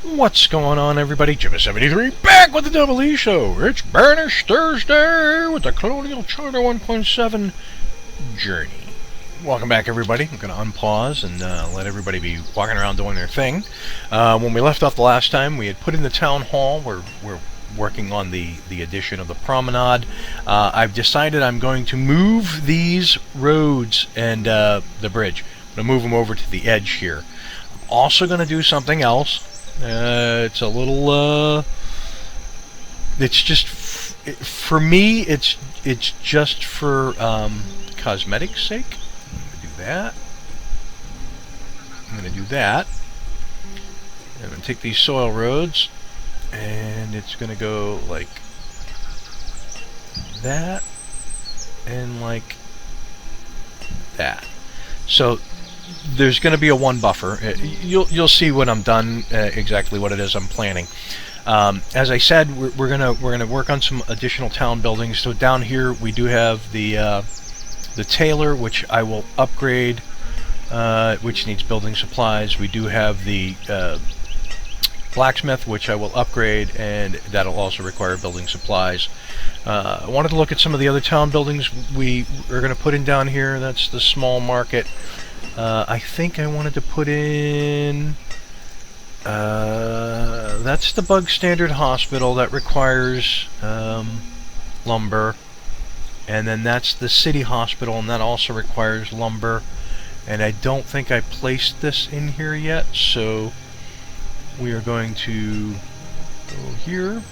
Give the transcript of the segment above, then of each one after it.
What's going on, everybody? Jibba73 back with the Double E Show. It's Banished Thursday with the Colonial Charter 1.7 Journey. Welcome back, everybody. I'm going to unpause and let everybody be walking around doing their thing. When we left off the last time, we had put in the town hall. We're working on the addition of the promenade. I've decided I'm going to move these roads and the bridge. I'm going to move them over to the edge here. I'm also going to do something else. It's a little, it's just, for me, it's just for, cosmetic sake. I'm going to do that. I'm going to do that. I'm going to take these soil roads, and it's going to go like that, and like that. So there's going to be a one buffer. You'll see when I'm done exactly what it is I'm planning. As I said, we're gonna work on some additional town buildings. So down here we do have the tailor, which I will upgrade, which needs building supplies. We do have the blacksmith, which I will upgrade, and that'll also require building supplies. I wanted to look at some of the other town buildings we are going to put in down here. That's the small market. I think I wanted to put in, that's the Bug Standard Hospital that requires lumber, and then that's the City Hospital, and that also requires lumber, and I don't think I placed this in here yet, so we are going to go here,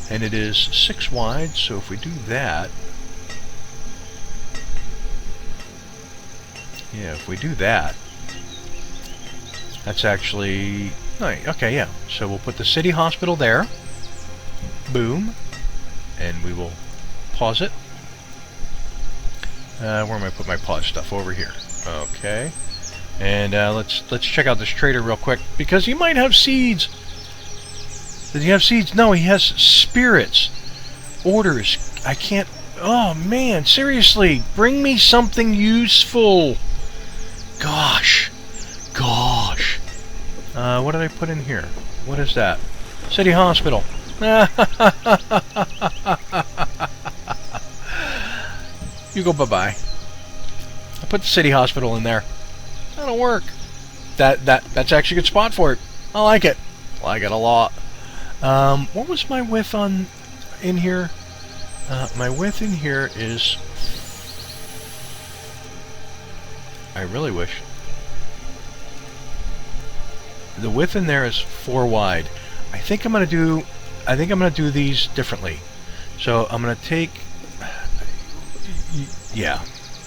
and it is 6 wide, so if we do that, yeah, if we do that, that's actually, okay, yeah. So we'll put the City Hospital there. Boom. And we will pause it. Where am I put my pause stuff? Over here. Okay. And let's check out this trader real quick, because he might have seeds. Does he have seeds? No, he has spirits. Orders. I can't. Oh man, seriously, bring me something useful. Gosh. What did I put in here? What is that? City Hospital. You go bye-bye. I put the City Hospital in there. That'll work. That's actually a good spot for it. I like it. I like it a lot. What was my width on in here? My width in here is, I really wish. The width in there is 4 wide. I think I'm gonna do these differently. So I'm gonna take, yeah.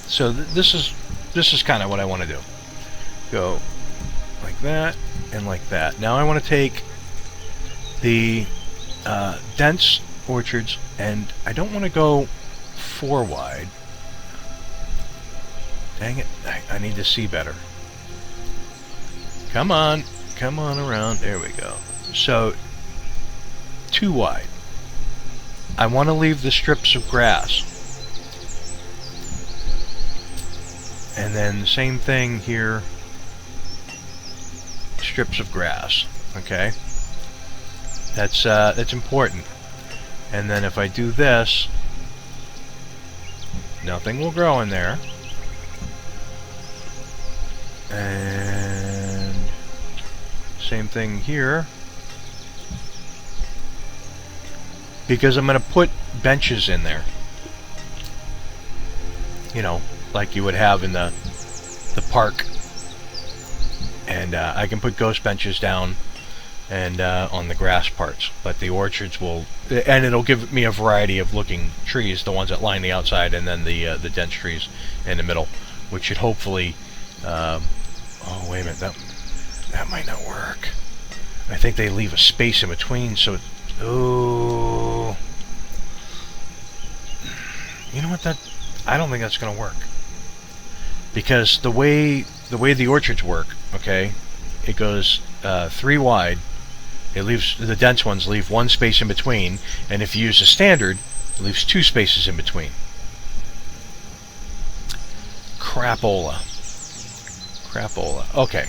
So this is kind of what I want to do. Go like that and like that. Now I want to take the dense orchards, and I don't want to go 4 wide. Dang it, I need to see better. Come on around, there we go. So 2 wide. I want to leave the strips of grass. And then the same thing here, strips of grass, okay? That's important. And then if I do this, nothing will grow in there. And same thing here. Because I'm going to put benches in there. You know, like you would have in the park. And I can put ghost benches down and on the grass parts, but the orchards will, and it'll give me a variety of looking trees, the ones that line the outside, and then the dense trees in the middle, which should hopefully, oh wait a minute, that might not work. I think they leave a space in between, so oh, you know what, I don't think that's gonna work, because the way the orchards work, okay, it goes 3 wide. It leaves, the dense ones leave 1 space in between, and if you use a standard, it leaves 2 spaces in between. Crapola. Okay.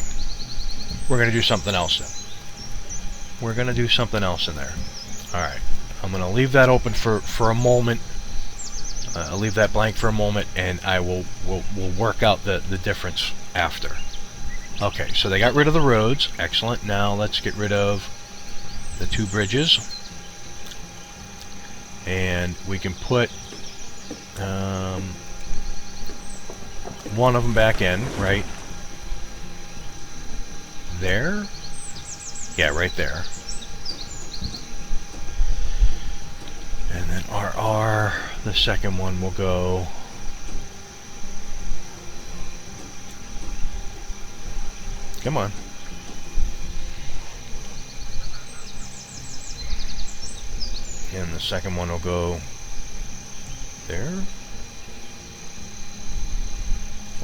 We're going to do something else then. we're going to do something else in there. Alright, I'm going to leave that open for a moment. I'll leave that blank for a moment, and I will work out the difference after. Okay, so they got rid of the roads. Excellent. Now let's get rid of the 2 bridges. And we can put one of them back in, right there. Yeah, right there. And then RR, the second one will go come on. And the second one will go there.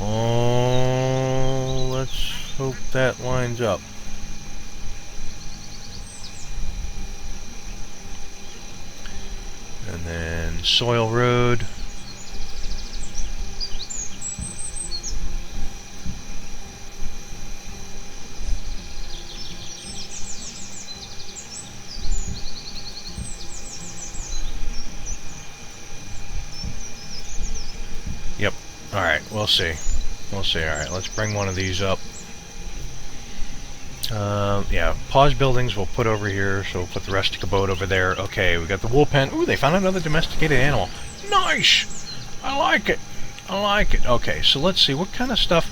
Oh, let's hope that lines up. And then Soil Road. Yep. Alright, we'll see. We'll see. Alright, let's bring one of these up. Yeah, pause buildings we'll put over here, so we'll put the rustic abode over there. Okay, we got the wool pen. Ooh, they found another domesticated animal. Nice! I like it. I like it. Okay, so let's see. What kind of stuff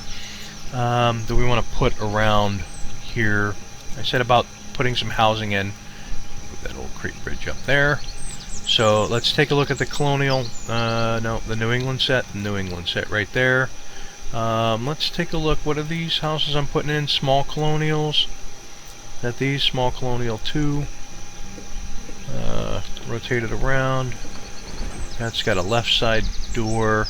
do we want to put around here? I said about putting some housing in. Put that old creek bridge up there. So let's take a look at the Colonial, no, the New England set. The New England set right there. Let's take a look. What are these houses I'm putting in? Small Colonials. That these Small Colonial 2. Rotate it around. That's got a left side door.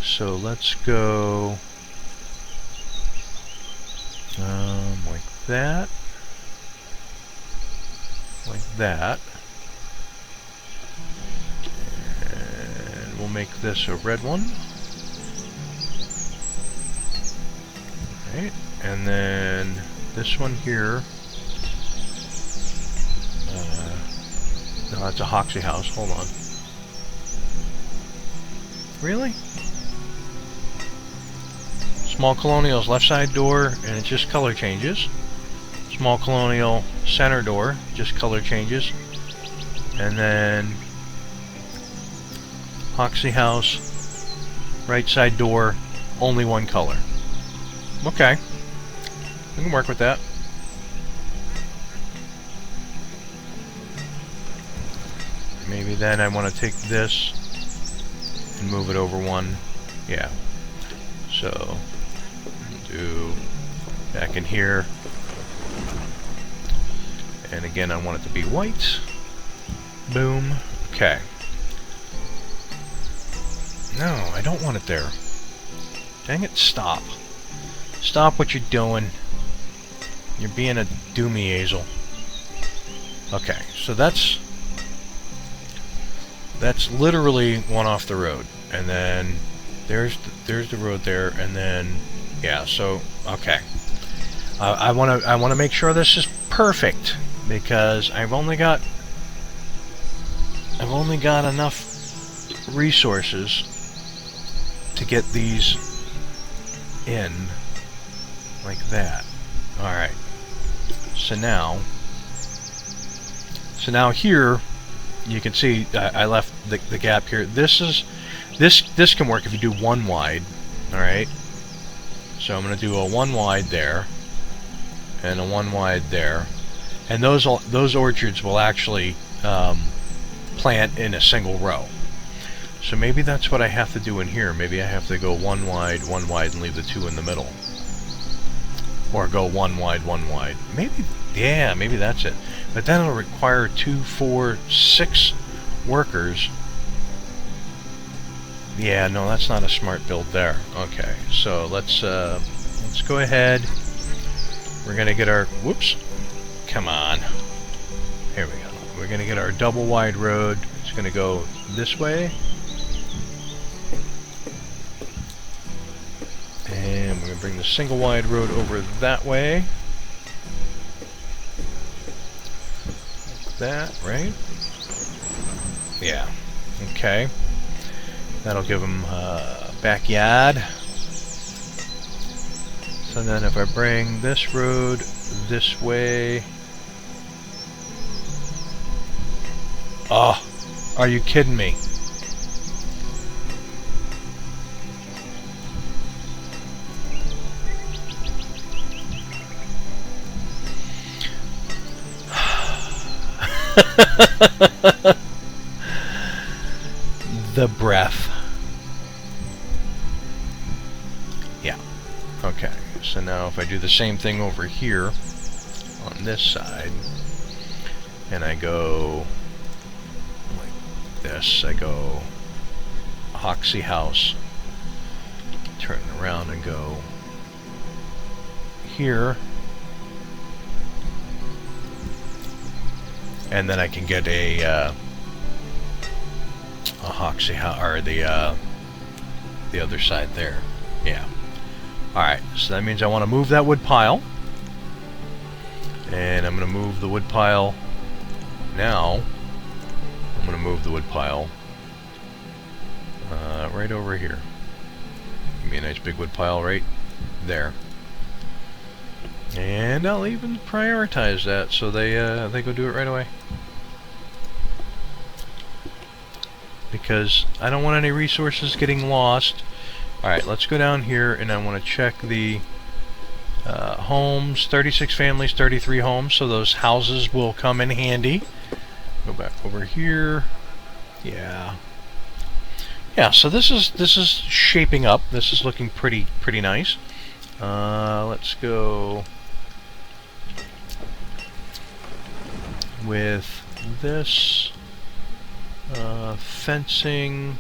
So let's go like that. Like that. And we'll make this a red one. Right. And then this one here. No, that's a Hoxie house. Hold on. Really? Small Colonial's left side door, and it just color changes. Small Colonial center door, just color changes. And then Hoxie house, right side door, only one color. Okay. We can work with that. Maybe then I want to take this and move it over one. Yeah. So, do back in here. And again, I want it to be white. Boom. Okay. No, I don't want it there. Dang it, stop. Stop what you're doing. You're being a doomy hazel. Okay, so that's literally one off the road. And then there's the road there, and then yeah, so okay. I want to make sure this is perfect, because I've only got enough resources to get these in like that. All right. So now here you can see I left the gap here. This can work if you do one wide. All right. So I'm going to do a one wide there and a one wide there, and those orchards will actually plant in a single row. So maybe that's what I have to do in here. Maybe I have to go one wide, and leave the two in the middle. Or go one wide, Maybe, yeah, maybe that's it. But then it'll require 2, 4, 6 workers. Yeah, no, that's not a smart build there. Okay, so let's go ahead. We're gonna get our, whoops, come on. Here we go. We're gonna get our double wide road. It's gonna go this way. And we're going to bring the single wide road over that way. Like that, right? Yeah. Okay. That'll give them a backyard. So then if I bring this road this way... Oh, are you kidding me? The breath. Yeah. Okay. So now if I do the same thing over here on this side, and I go like this, I go Hoxie House, turn around and go here, and then I can get a Hoxie House, or the other side there. Yeah. Alright, so that means I want to move that wood pile. And I'm going to move the wood pile now. I'm going to move the wood pile right over here. Give me a nice big wood pile right there. And I'll even prioritize that so they go do it right away. Because I don't want any resources getting lost. Alright, let's go down here and I want to check the homes. 36 families, 33 homes, so those houses will come in handy. Go back over here. Yeah. Yeah, so this is shaping up. This is looking pretty nice. Let's go with this fencing.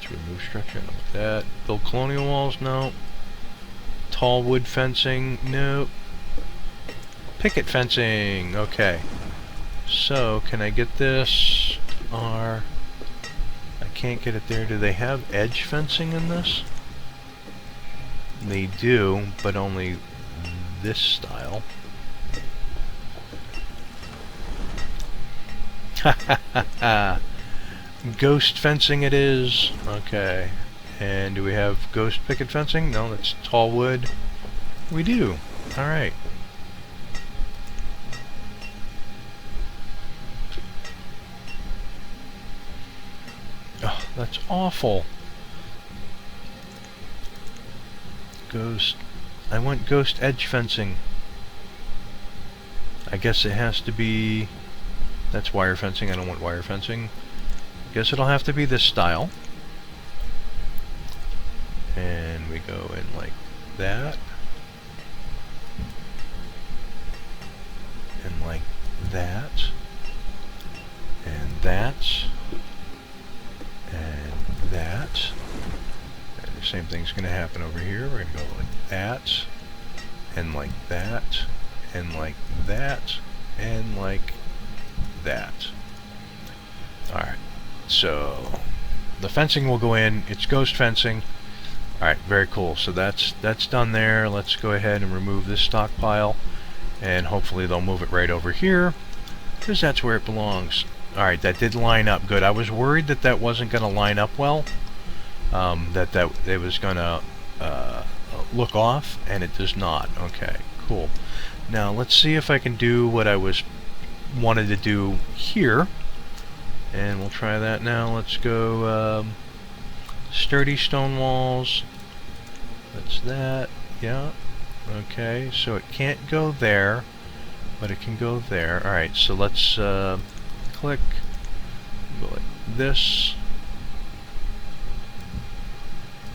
Remove structure, no. Like that. Build colonial walls, no. Tall wood fencing, no. Picket fencing, okay. So, can I get this? Or I can't get it there. Do they have edge fencing in this? They do, but only this style. Ha ha ha ha. Ghost fencing it is. Okay. And do we have ghost picket fencing? No, that's tall wood. We do. Alright. Oh, that's awful. Ghost. I want ghost edge fencing. I guess it has to be... That's wire fencing. I don't want wire fencing. Guess it'll have to be this style. And we go in like that. And like that. And that. And that. And the same thing's going to happen over here. We're going to go like that. And like that. And like that. And like that. Alright. So the fencing will go in. It's ghost fencing. Alright, very cool. So that's done there. Let's go ahead and remove this stockpile, and hopefully they'll move it right over here, because that's where it belongs. Alright, that did line up good. I was worried that that wasn't going to line up well, that it was going to look off, and it does not. Okay, cool. Now let's see if I can do what I wanted to do here. And we'll try that now. Let's go sturdy stone walls. That's that. Yeah. Okay, so it can't go there, but it can go there. Alright, so let's click. Go like this.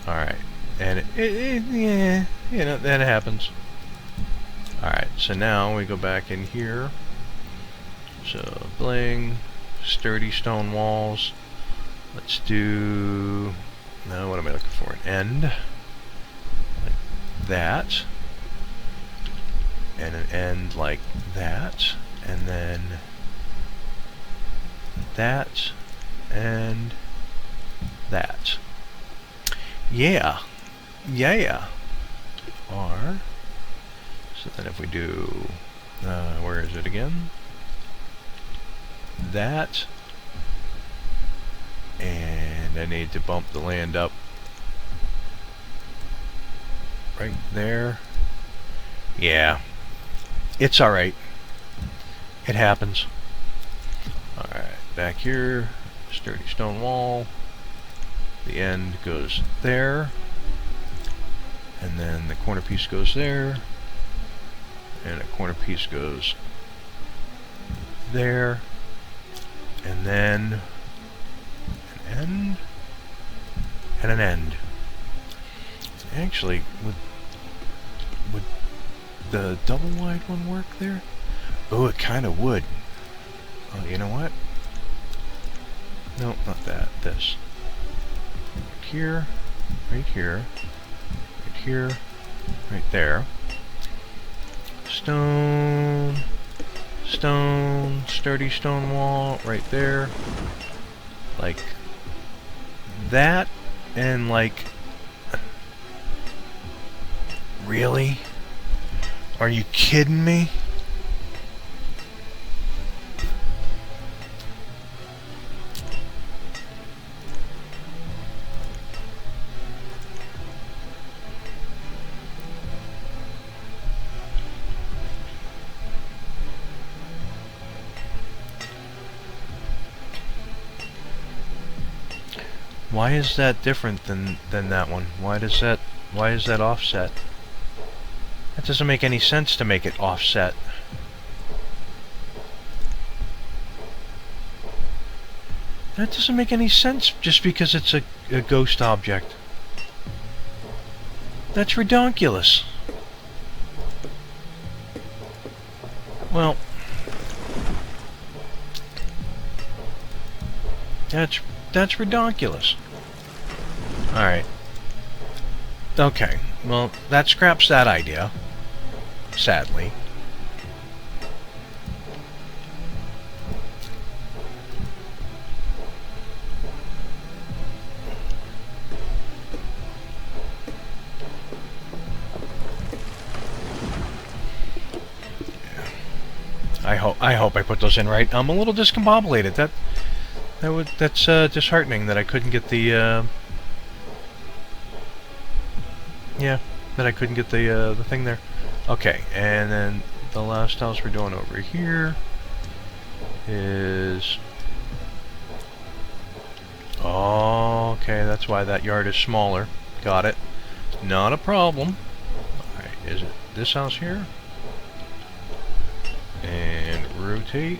Alright. And yeah, you know, that happens. Alright, so now we go back in here. So, bling. Sturdy stone walls. Let's do... No, what am I looking for? An end. Like that. And an end like that. And then that. And that. Yeah. Yeah. R. So then if we do... where is it again? That. And I need to bump the land up. Right there. Yeah. It's alright. It happens. Alright, back here. Sturdy stone wall. The end goes there. And then the corner piece goes there. And a corner piece goes there. And then an end. And an end. Actually, would the double wide one work there? Oh, it kind of would. Oh, you know what? No, not that. This. Right here. Right here. Right here. Right there. Stone. Stone. Sturdy stone wall. Right there. Like that. And like... Really? Are you kidding me? Why is that different than that one? Why is that offset? That doesn't make any sense to make it offset. That doesn't make any sense just because it's a ghost object. That's redonkulous. Well, that's redonkulous. Alright. Okay, well, that scraps that idea. Sadly. I hope I put those in right. I'm a little discombobulated. That's disheartening that I couldn't get the yeah, that I couldn't get the thing there. Okay, and then the last house we're doing over here is... Oh, okay, that's why that yard is smaller. Got it. Not a problem. Alright, is it this house here? And rotate.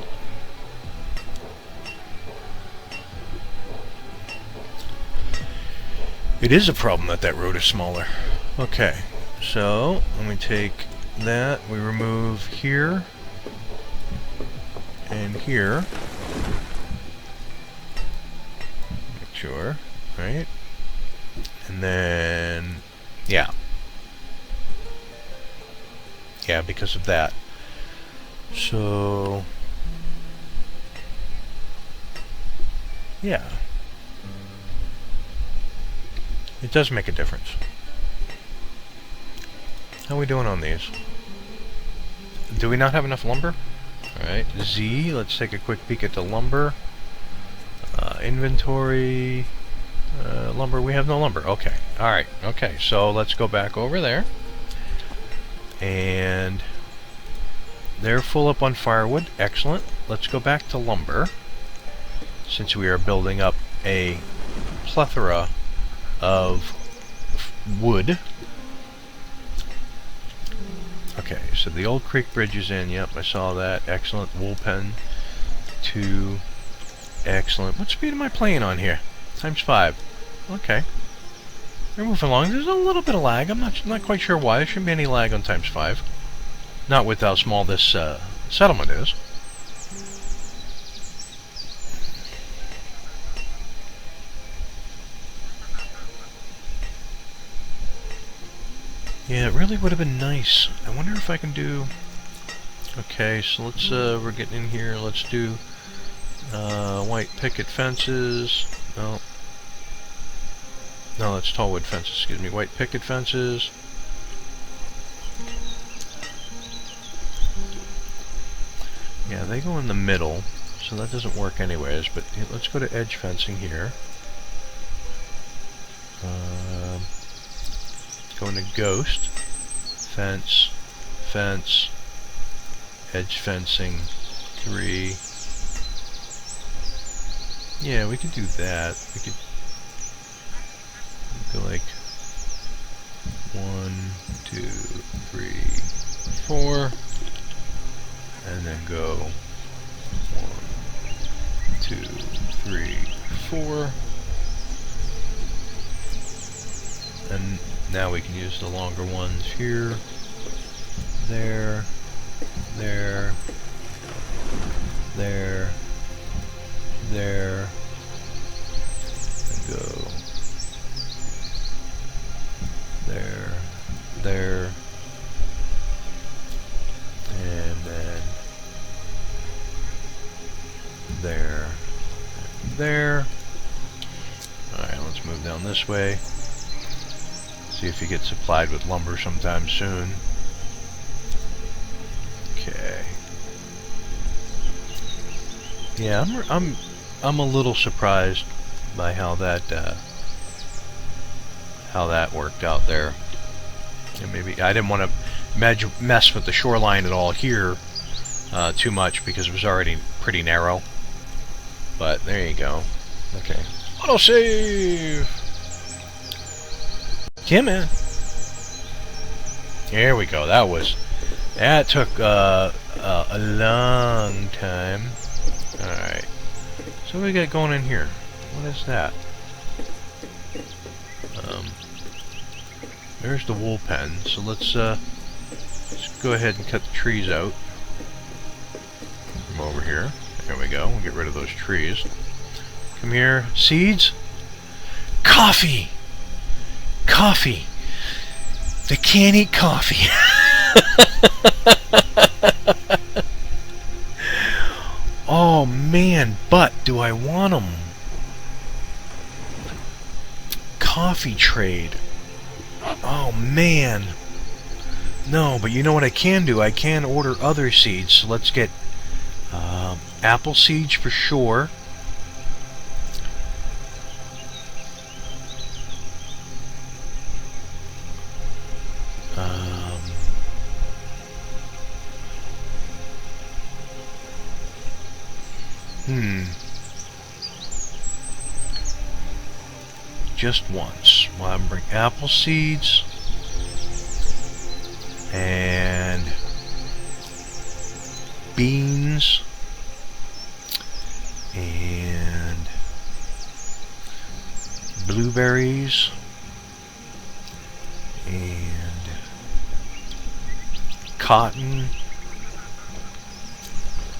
It is a problem that road is smaller. Okay, so let me take that, we remove here and here. Make sure, right? And then, yeah. Yeah, because of that. So, yeah. It does make a difference. How are we doing on these? Do we not have enough lumber? Alright, Z, let's take a quick peek at the lumber. Inventory, lumber, we have no lumber. Okay, alright, okay, so let's go back over there. And they're full up on firewood, excellent. Let's go back to lumber, since we are building up a plethora of wood. Okay, so the old creek bridge is in. Yep, I saw that. Excellent. Wool pen 2. Excellent. What speed am I playing on here? ×5. Okay. We're moving along. There's a little bit of lag. I'm not quite sure why. There shouldn't be any lag on ×5. Not with how small this settlement is. Yeah, it really would have been nice. I wonder if I can do... Okay, so let's, we're getting in here. Let's do white picket fences. No. No, that's tall wood fences, excuse me. White picket fences. Yeah, they go in the middle, so that doesn't work anyways, but let's go to edge fencing here. Go into ghost, fence, fence, edge fencing, 3. Yeah, we could do that. We could go like 1, 2, 3, 4, and then go 1, 2, 3, 4, and now we can use the longer ones here, there, there, there, there, and go there, there, and then there, there. Alright, let's move down this way. See if you get supplied with lumber sometime soon. Okay. Yeah, I'm a little surprised by how that worked out there. And maybe I didn't want to mess with the shoreline at all here too much because it was already pretty narrow. But there you go. Okay. Autosave! Yeah, man. Here we go. That took a long time. Alright. So what do we got going in here? What is that? There's the wool pen. So let's go ahead and cut the trees out from over here. There we go. We'll get rid of those trees. Come here. Seeds? Coffee! Coffee! They can't eat coffee. Oh man, but do I want them? Coffee trade. Oh man. No, but you know what I can do? I can order other seeds. So let's get apple seeds for sure. Just once. Well, I'm bring apple seeds and beans and blueberries and cotton.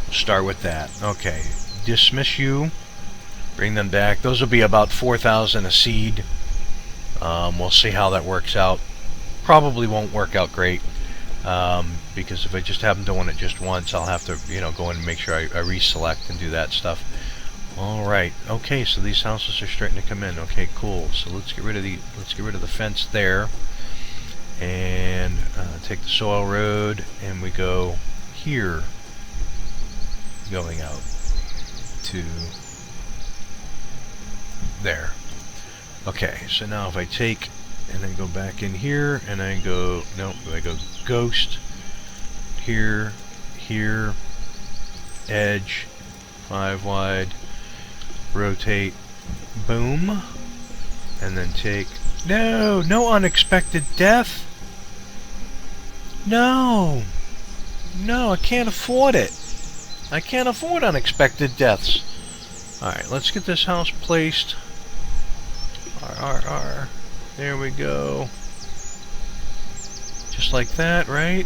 We'll start with that. Okay. Dismiss you. Bring them back. Those will be about 4,000 a seed. We'll see how that works out. Probably won't work out great because if I just happen to want it just once, I'll have to, go in and make sure I reselect and do that stuff. All right. Okay. So these houses are starting to come in. Okay. Cool. So let's get rid of the fence there, and take the soil road, and we go here, going out to there. Okay, so now if I take and then go back in here and I go, no, I go ghost, here, here, edge, 5 wide, rotate, boom, and then take, no unexpected death. No, I can't afford it. I can't afford unexpected deaths. Alright, let's get this house placed. R. There we go. Just like that, right?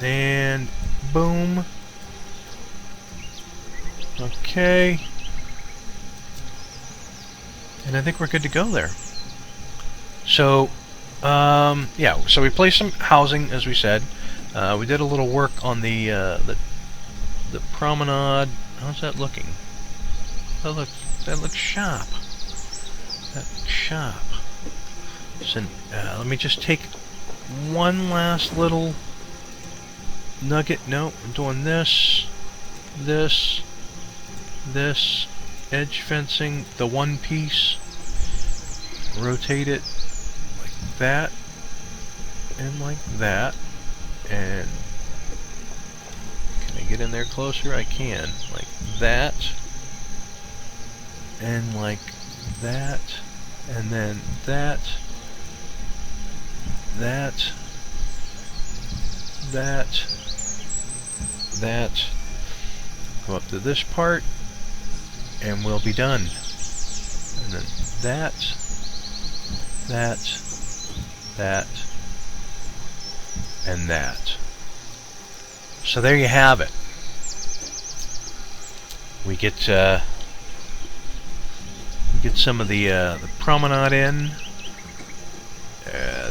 And boom. Okay. And I think we're good to go there. So, yeah, so we placed some housing, as we said. We did a little work on the promenade. How's that looking? That looks sharp. That looks sharp. So let me just take one last little nugget. No, I'm doing this, this, edge fencing, the one piece, rotate it like that, and like that, and can I get in there closer? I can, like that, and like that, and then that, that, go up to this part, and we'll be done. And then that, and that. So there you have it. We get some of the promenade in.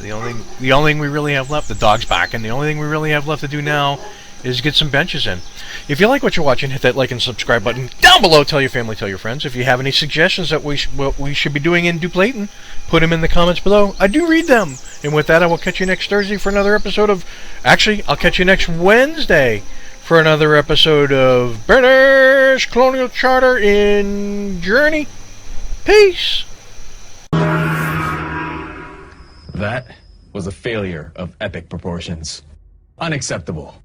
The only thing we really have left, the dog's back, and the only thing we really have left to do now is get some benches in. If you like what you're watching, hit that like and subscribe button down below. Tell your family, tell your friends. If you have any suggestions that what we should be doing in duplating, put them in the comments below. I do read them. And with that, I will catch you next Thursday for another episode of... Actually, I'll catch you next Wednesday for another episode of Banished Colonial Charter in Journey. Peace! That was a failure of epic proportions. Unacceptable.